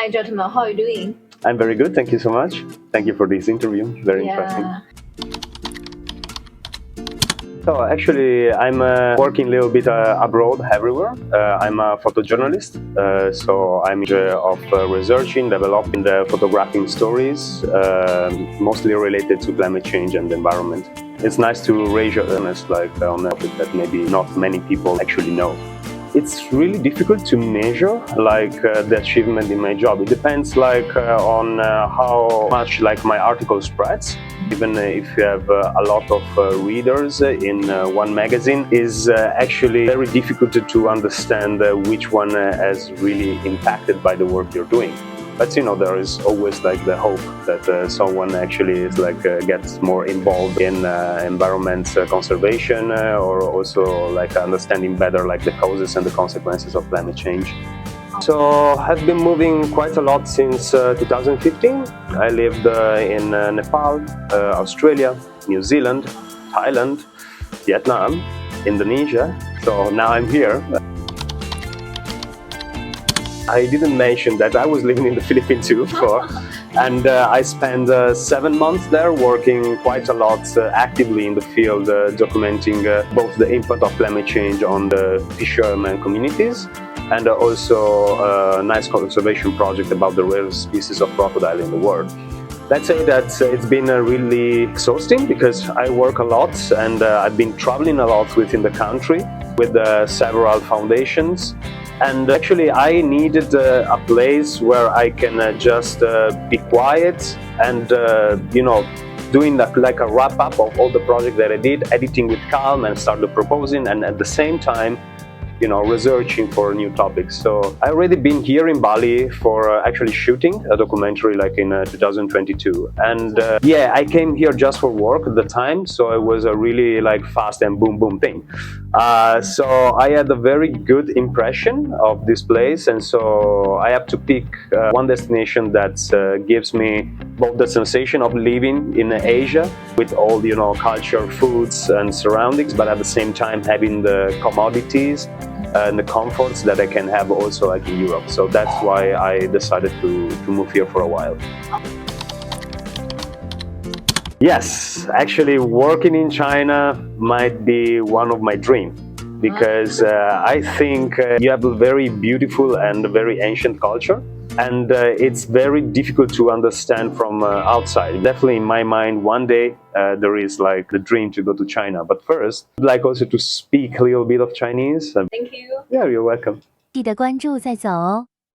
Hi, gentlemen. How are you doing? I'm very good. Thank you so much. Thank you for this interview. Very interesting. So actually, I'm working a little bit abroad, everywhere. I'm a photojournalist, so I'm in charge of researching, developing, photographing stories, mostly related to climate change and the environment. It's nice to raise awareness on a topic that maybe not many people actually know. It's really difficult to measure the achievement in my job. It depends on how much my article spreads. Even if you have a lot of readers in one magazine, is actually very difficult to understand which one has really impacted by the work you're doing. But there is always the hope that someone actually gets more involved in environment conservation or also understanding better the causes and the consequences of climate change. So I've been moving quite a lot since 2015. I lived in Nepal, Australia, New Zealand, Thailand, Vietnam, Indonesia. So now I'm here. I didn't mention that I was living in the Philippines too and I spent 7 months there working quite a lot actively in the field, documenting both the impact of climate change on the fishermen communities and also a nice conservation project about the rarest species of crocodile in the world. Let's say that it's been really exhausting because I work a lot and I've been traveling a lot within the country with several foundations. And actually I needed a place where I can just be quiet and, doing a wrap up of all the projects that I did, editing with calm and start proposing and at the same time, researching for new topics. So I already been here in Bali for actually shooting a documentary in 2022. And I came here just for work at the time. So it was a really fast and boom, boom thing. So I had a very good impression of this place. And so I have to pick one destination that gives me both the sensation of living in Asia with all, culture, foods and surroundings, but at the same time having the commodities and the comforts that I can have also in Europe. So that's why I decided to move here for a while. Yes, actually working in China might be one of my dreams because I think you have a very beautiful and very ancient culture. And it's very difficult to understand from outside. Definitely in my mind, one day there is the dream to go to China. But first, I'd like also to speak a little bit of Chinese. Thank you. Yeah, you're welcome. 记得关注再走哦。